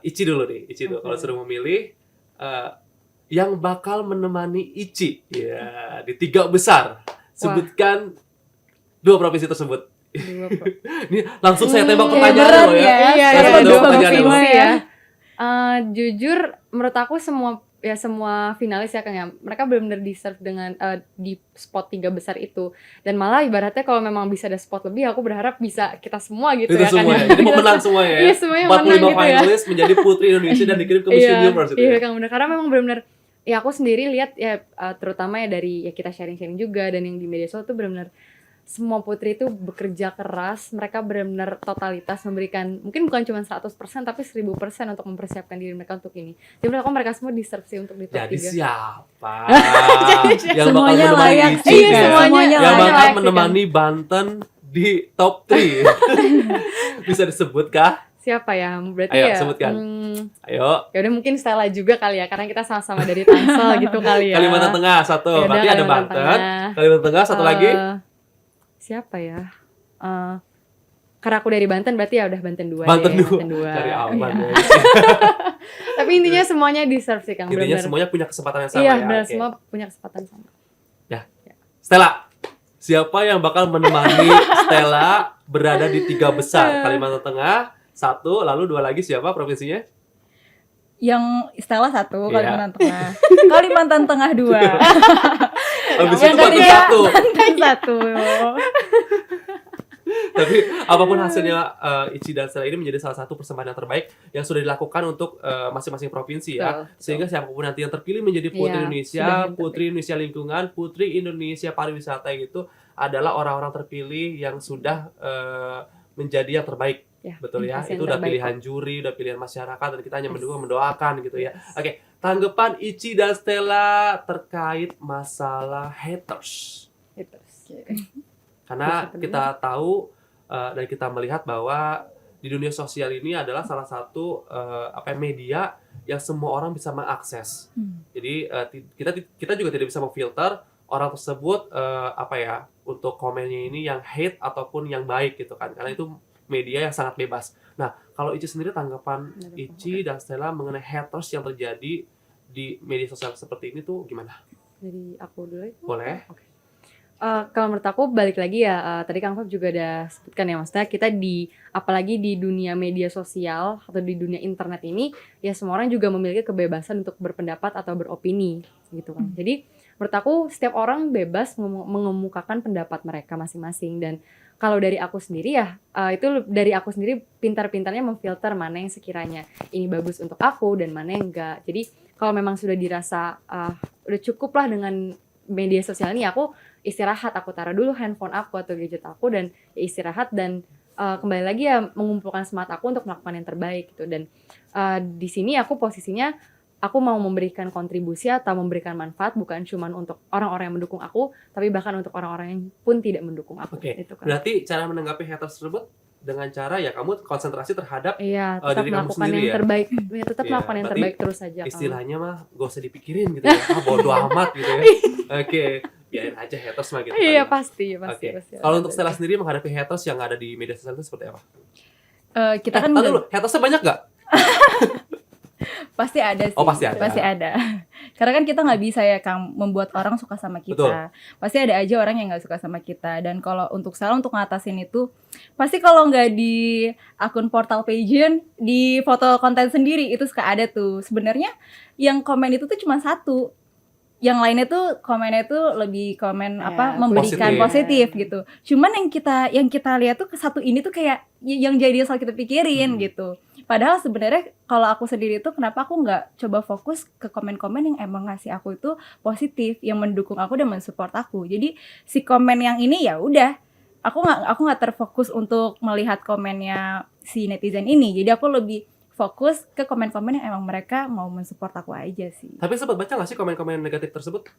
Ici dulu nih, Ici dulu. Kalau disuruh memilih yang bakal menemani Ici ya di 3 besar, sebutkan 2 provinsi tersebut. Ini langsung saya tembak pertanyaan loh ya. Iya, Langsung iya, tembak dua pertanyaan loh. provinsi ya. Jujur menurut aku semua finalis ya Kang ya, mereka benar-benar deserve dengan di spot 3 besar itu. Dan malah ibaratnya kalau memang bisa ada spot lebih, aku berharap bisa kita semua gitu Itu ya kan. semua ya. Jadi memenang semua ya. Iya, semuanya 45 menang gitu ya. finalis menjadi putri Indonesia dan dikirim ke Miss Universe itu Iya, ya. Kang, bener. Karena memang benar-benar ya aku sendiri lihat ya terutama ya dari ya kita sharing-sharing juga dan yang di media sosial tuh benar-benar semua putri itu bekerja keras, mereka benar-benar totalitas memberikan, mungkin bukan cuma 100% tapi 1000% untuk mempersiapkan diri mereka untuk ini. Jadi menurut aku mereka semua deserve sih untuk di top 3. Jadi siapa yang bakal Semuanya menemani layak Ici sih, ya? semuanya yang layak. bakal menemani Banten di top 3. Bisa disebut kah? Siapa ya? Berarti Ayo, ya sebutkan. Ayo. ya udah mungkin Stella juga kali ya, karena kita sama-sama dari Tangsel gitu kali ya. Kalimantan Tengah satu. Ya udah, Berarti ada Kalimantan Banten. Tengah. Kalimantan Tengah satu lagi. Siapa ya? Karena aku dari Banten berarti ya udah Banten 2 Banten deh. 2. Banten 2. Cari aman Iya. ya. Tapi intinya semuanya deserve sih Kang. Intinya bener-bener. semuanya punya kesempatan yang sama Iya, ya. benar, Oke. semua punya kesempatan sama. Stella, siapa yang bakal menemani Stella berada di 3 besar? Kalimantan Tengah satu, lalu 2 lagi siapa provinsinya? Yang Stella 1, Iya. Kalimantan Tengah. Kalimantan Tengah 2. Habis Yang itu Banten ketiga, satu. Banten 1. Tapi apapun hasilnya, Ici dan Stella ini menjadi salah satu persembahan yang terbaik yang sudah dilakukan untuk masing-masing provinsi ya. Betul. Sehingga siapapun nanti yang terpilih menjadi Putri Iya, Indonesia, sudah yang Putri Indonesia Lingkungan, Putri Indonesia Pariwisata itu adalah orang-orang terpilih yang sudah menjadi yang terbaik. Ya, Betul ya, pasti yang itu udah terbaik pilihan juri, udah pilihan masyarakat, dan kita hanya mendoakan gitu ya. Oke, tanggapan Ici dan Stella terkait masalah haters. Gitu. Karena Bisa kita tahu dan kita melihat bahwa di dunia sosial ini adalah salah satu media yang semua orang bisa mengakses. Jadi kita juga tidak bisa memfilter orang tersebut untuk komennya ini yang hate ataupun yang baik gitu kan. Karena itu media yang sangat bebas. Nah, kalau Ici sendiri tanggapan Ici dan Stella mengenai haters yang terjadi di media sosial seperti ini tuh gimana? Dari aku dulu ya? Boleh? Oke. Kalau menurut aku balik lagi ya, tadi Kang Fab juga udah sebutkan ya, maksudnya kita apalagi di dunia media sosial atau di dunia internet ini, ya semua orang juga memiliki kebebasan untuk berpendapat atau beropini gitu kan. Jadi menurut aku setiap orang bebas mengemukakan pendapat mereka masing-masing, dan kalau dari aku sendiri ya, itu dari aku sendiri pintar-pintarnya memfilter mana yang sekiranya ini bagus untuk aku dan mana yang enggak. Jadi kalau memang sudah dirasa udah cukup lah dengan media sosial ini, aku istirahat, aku taruh dulu handphone aku atau gadget aku dan ya istirahat, dan kembali lagi ya mengumpulkan semangat aku untuk melakukan yang terbaik gitu. Dan di sini aku posisinya aku mau memberikan kontribusi atau memberikan manfaat bukan cuma untuk orang-orang yang mendukung aku, tapi bahkan untuk orang-orang yang pun tidak mendukung aku. Oke, Itu kan. berarti cara menanggapi haters tersebut dengan cara ya kamu konsentrasi terhadap Iya, tetap diri kamu melakukan sendiri yang ya? terbaik. Ya, tetap Iya, melakukan yang berarti terbaik terus saja. Kang. istilahnya mah gak usah dipikirin gitu ya, bodo amat gitu ya. Oke, biarin aja haters mah gitu. Iya, kan. pasti. Oke, pasti. kalau untuk Stella sendiri menghadapi haters yang ada di media sosial itu seperti apa? Kita kan Tadi dulu, hatersnya banyak gak? pasti ada sih. Oh, pasti ada. Pasti ada. Karena kan kita nggak bisa ya Kang membuat orang suka sama kita. Betul. Pasti ada aja orang yang nggak suka sama kita. Dan kalau untuk Stella untuk ngatasin itu, pasti kalau nggak di akun portal Pageant, di foto konten sendiri itu suka ada tuh. Sebenarnya yang komen itu tuh cuma satu. Yang lainnya tuh komennya tuh lebih komen memberikan positif gitu. Cuman yang kita lihat tuh satu ini tuh kayak yang jadi asal kita pikirin gitu. Padahal sebenarnya kalau aku sendiri tuh kenapa aku nggak coba fokus ke komen-komen yang emang ngasih aku itu positif, yang mendukung aku dan mensupport aku. Jadi si komen yang ini ya udah, aku nggak terfokus untuk melihat komennya si netizen ini. Jadi aku lebih fokus ke komen-komen yang emang mereka mau mensupport aku aja sih. Tapi sempat baca nggak sih komen-komen negatif tersebut?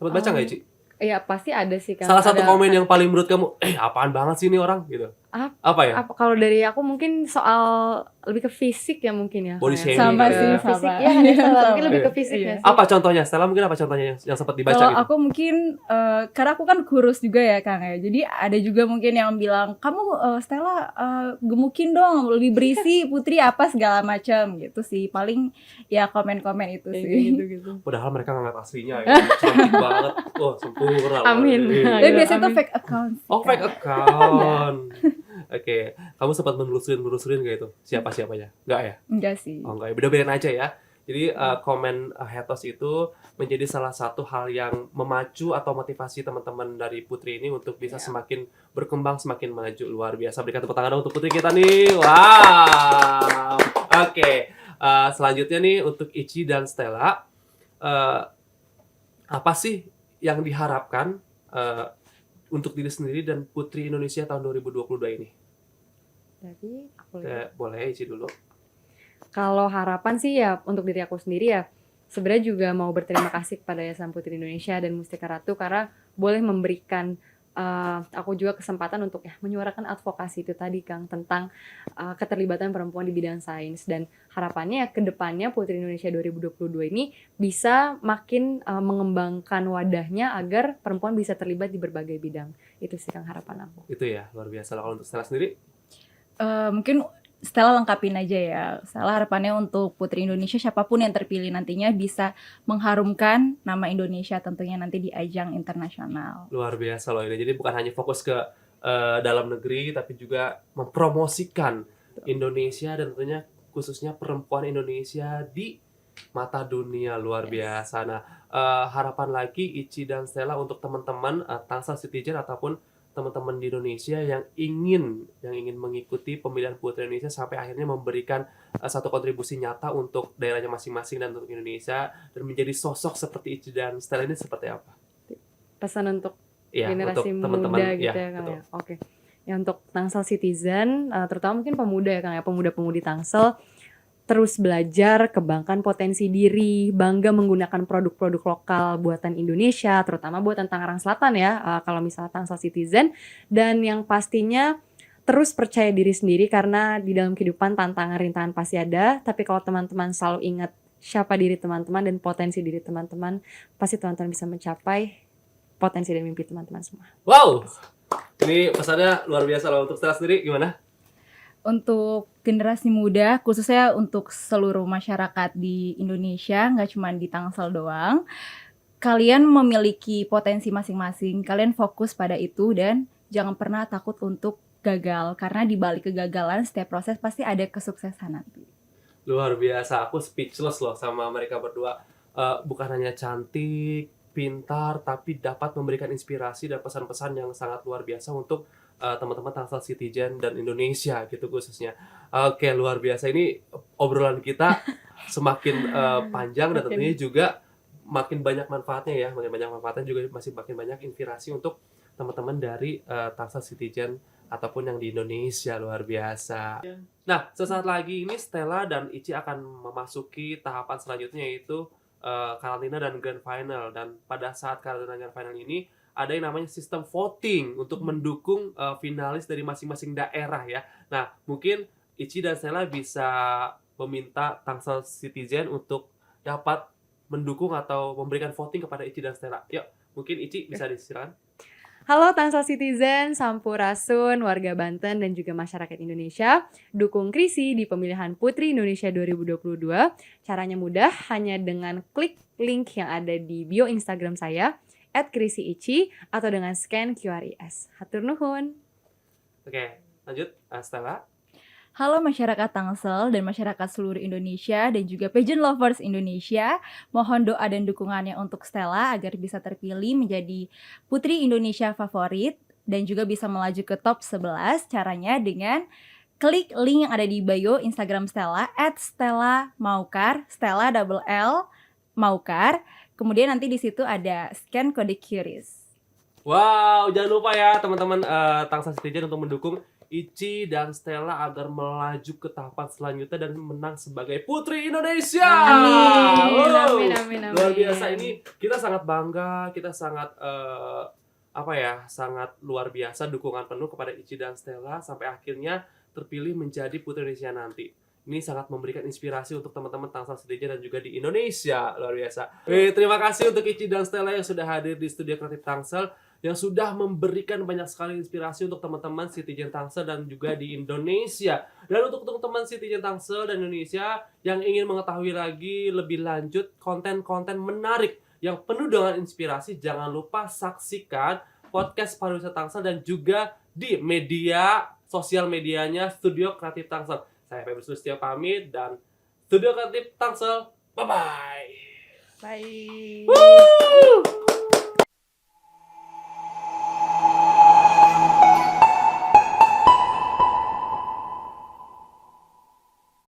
Sempat baca nggak, Ici? Ya pasti ada sih kan. Salah satu Ada- komen yang paling menurut kamu, apaan banget sih ini orang gitu. Apa ya? kalau dari aku mungkin soal lebih ke fisik ya mungkin ya. Body kayak. shaming Sama kali ya. sih, Fisik sama. ya kan ya, Stella? Sama. Mungkin lebih ke Iya. fisik Iya. ya sih. Apa contohnya? Stella mungkin apa contohnya yang sempat dibaca Kalau gitu? aku mungkin karena aku kan kurus juga ya Kang ya. Jadi ada juga mungkin yang bilang kamu Stella gemukin dong, lebih berisi Putri apa segala macam gitu sih. Paling ya komen-komen itu Kayak sih. gitu-gitu. Padahal mereka ngeliat aslinya ya. Cantik banget. Oh, sempurna. loh. Amin. Iya. Tapi biasanya tuh Amin. fake account. sih, Oh, Kak. fake account. Oke, kamu sempat menelusurin gak itu? Siapa-siapanya? Enggak ya? Enggak sih. Oh, enggak ya. Beda-bedain aja ya. Jadi komen haters itu menjadi salah satu hal yang memacu atau motivasi teman-teman dari Putri ini untuk bisa Iya. semakin berkembang, semakin maju. Luar biasa. Berikan tepuk tangan dong untuk Putri kita nih. Wow. Oke, selanjutnya nih untuk Ici dan Stella. eh, apa sih yang diharapkan untuk diri sendiri dan Putri Indonesia tahun 2022 ini? Jadi aku lihat. Boleh Ici dulu. Kalau harapan sih ya untuk diri aku sendiri ya sebenarnya juga mau berterima kasih kepada Yayasan Putri Indonesia dan Mustika Ratu karena boleh memberikan aku juga kesempatan untuk ya menyuarakan advokasi itu tadi Kang tentang keterlibatan perempuan di bidang sains dan harapannya ya ke depannya Putri Indonesia 2022 ini bisa makin mengembangkan wadahnya agar perempuan bisa terlibat di berbagai bidang. Itu sih Kang harapan aku. Itu ya, luar biasa. Kalau untuk Stella sendiri, Mungkin Stella lengkapin aja ya. Stella harapannya untuk Putri Indonesia siapapun yang terpilih nantinya bisa mengharumkan nama Indonesia tentunya nanti di ajang internasional. luar biasa loh ini. Jadi bukan hanya fokus ke dalam negeri, tapi juga mempromosikan Indonesia dan tentunya khususnya perempuan Indonesia di mata dunia. Luar biasa. Nah, harapan lagi Ici dan Stella untuk teman-teman Tangsel Citizen ataupun teman-teman di Indonesia yang ingin mengikuti pemilihan Putri Indonesia sampai akhirnya memberikan satu kontribusi nyata untuk daerahnya masing-masing dan untuk Indonesia dan menjadi sosok seperti Ici dan Stella ini seperti apa? Pesan untuk Ya, generasi untuk teman-teman muda gitu ya Kang betul. ya. Oke. Ya untuk Tangsel Citizen terutama mungkin pemuda ya Kang ya, pemuda-pemudi Tangsel terus belajar, kembangkan potensi diri, bangga menggunakan produk-produk lokal buatan Indonesia, terutama buatan Tangerang Selatan ya, kalau misalnya Tangsel Citizen. Dan yang pastinya terus percaya diri sendiri karena di dalam kehidupan tantangan rintangan pasti ada, tapi kalau teman-teman selalu ingat siapa diri teman-teman dan potensi diri teman-teman, pasti teman-teman bisa mencapai potensi dan mimpi teman-teman semua. Wow, ini pesannya luar biasa loh. Untuk Stella sendiri gimana? Untuk generasi muda, khususnya untuk seluruh masyarakat di Indonesia, nggak cuma di Tangsel doang, kalian memiliki potensi masing-masing, kalian fokus pada itu dan jangan pernah takut untuk gagal, karena di balik kegagalan setiap proses pasti ada kesuksesan nanti. Luar biasa, aku speechless loh sama mereka berdua. Bukan hanya cantik, pintar, tapi dapat memberikan inspirasi dan pesan-pesan yang sangat luar biasa untuk teman-teman Tangsel Citizen dan Indonesia gitu khususnya. Oke, luar biasa. Ini obrolan kita semakin panjang dan tentunya juga makin banyak manfaatnya ya. Makin banyak manfaatnya juga masih makin banyak inspirasi untuk teman-teman dari Tangsel Citizen ataupun yang di Indonesia. Luar biasa. Nah, sesaat lagi ini Stella dan Ici akan memasuki tahapan selanjutnya yaitu karantina dan grand final. Dan pada saat karantina dan grand final ini ada yang namanya sistem voting untuk mendukung finalis dari masing-masing daerah ya. Nah, mungkin Ici dan Stella bisa meminta Tangsel Citizen untuk dapat mendukung atau memberikan voting kepada Ici dan Stella. Yuk, mungkin Ici bisa disilakan. Halo Tangsel Citizen, Sampurasun, warga Banten dan juga masyarakat Indonesia. Dukung Krisi di pemilihan Putri Indonesia 2022. Caranya mudah, hanya dengan klik link yang ada di bio Instagram saya @krisiici atau dengan scan QRIS. Hatur nuhun. Oke, lanjut Stella. Halo masyarakat Tangsel dan masyarakat seluruh Indonesia dan juga pageant lovers Indonesia. Mohon doa dan dukungannya untuk Stella agar bisa terpilih menjadi Putri Indonesia favorit dan juga bisa melaju ke top 11. Caranya dengan klik link yang ada di bio Instagram Stella @StellaMaukar, Stella double L Maukar. Kemudian nanti di situ ada scan kode QRIS. Wow, jangan lupa ya teman-teman Tangsa Citizen untuk mendukung Ici dan Stella agar melaju ke tahapan selanjutnya dan menang sebagai Putri Indonesia. Amin. Wow. Amin, amin, amin. Luar biasa, ini kita sangat bangga, kita sangat sangat luar biasa dukungan penuh kepada Ici dan Stella sampai akhirnya terpilih menjadi Putri Indonesia nanti. Ini sangat memberikan inspirasi untuk teman-teman Tangsel Citizen dan juga di Indonesia. Luar biasa. Terima kasih untuk Ici dan Stella yang sudah hadir di Studio Kreatif Tangsel, yang sudah memberikan banyak sekali inspirasi untuk teman-teman Citizen Tangsel dan juga di Indonesia. Dan untuk teman-teman Citizen Tangsel dan Indonesia yang ingin mengetahui lagi lebih lanjut konten-konten menarik yang penuh dengan inspirasi, jangan lupa saksikan podcast Pariwisata Tangsel dan juga di media sosial medianya Studio Kreatif Tangsel. Saya Febri Sulistyo pamit dan Studio Kreatif Tangsel, bye-bye. Bye. Woo!